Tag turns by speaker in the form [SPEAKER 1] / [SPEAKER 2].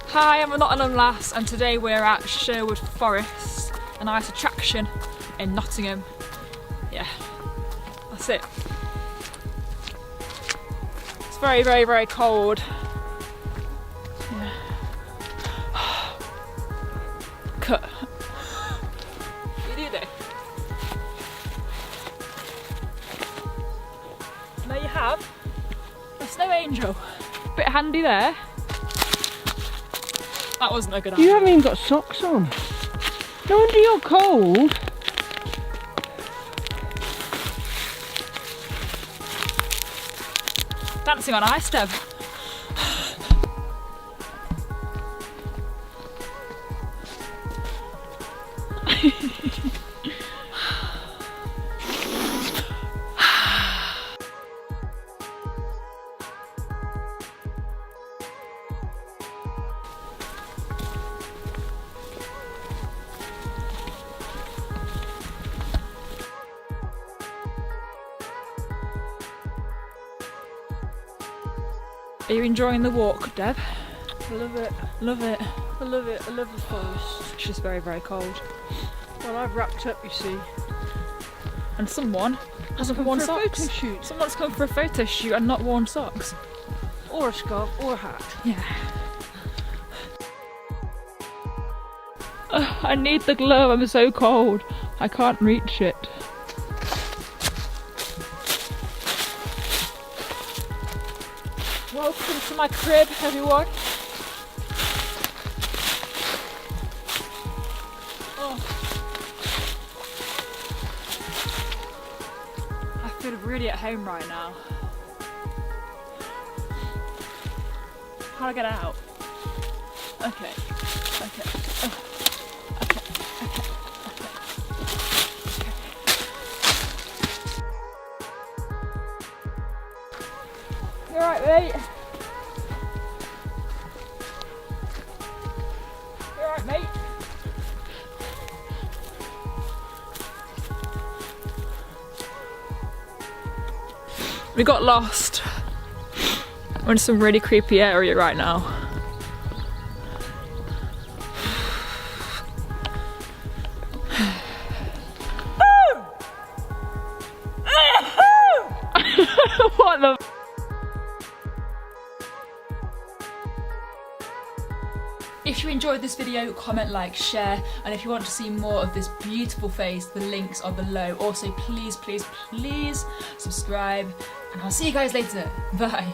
[SPEAKER 1] Hi, I'm a Nottingham lass and today we're at Sherwood Forest, a nice attraction in Nottingham. Yeah, that's it. It's very, very, very cold. Yeah. Cut. You do this. And there you have a snow angel. Bit handy there. That wasn't a good idea.
[SPEAKER 2] You haven't even got socks on. No wonder you're cold.
[SPEAKER 1] Dancing on ice, Deb. Are you enjoying the walk, Deb?
[SPEAKER 2] I love it.
[SPEAKER 1] Love it.
[SPEAKER 2] I love it. I love the forest.
[SPEAKER 1] It's just very, very cold.
[SPEAKER 2] Well, I've wrapped up, you see.
[SPEAKER 1] And someone hasn't
[SPEAKER 2] Come
[SPEAKER 1] worn
[SPEAKER 2] for a
[SPEAKER 1] socks.
[SPEAKER 2] photo shoot.
[SPEAKER 1] Someone's come for a photo shoot and not worn socks.
[SPEAKER 2] Or a scarf, or a hat.
[SPEAKER 1] Yeah. I need the glove, I'm so cold. I can't reach it. Welcome to my crib, everyone. Oh. I feel really at home right now. How do I get out? Okay. Okay. Oh. Okay. Okay. Okay. You alright, mate? You alright, mate? We got lost. We're in some really creepy area right now. What the? If you enjoyed this video, comment, like, share, and if you want to see more of this beautiful face, the links are below. Also, please, please, please subscribe, and I'll see you guys later. Bye.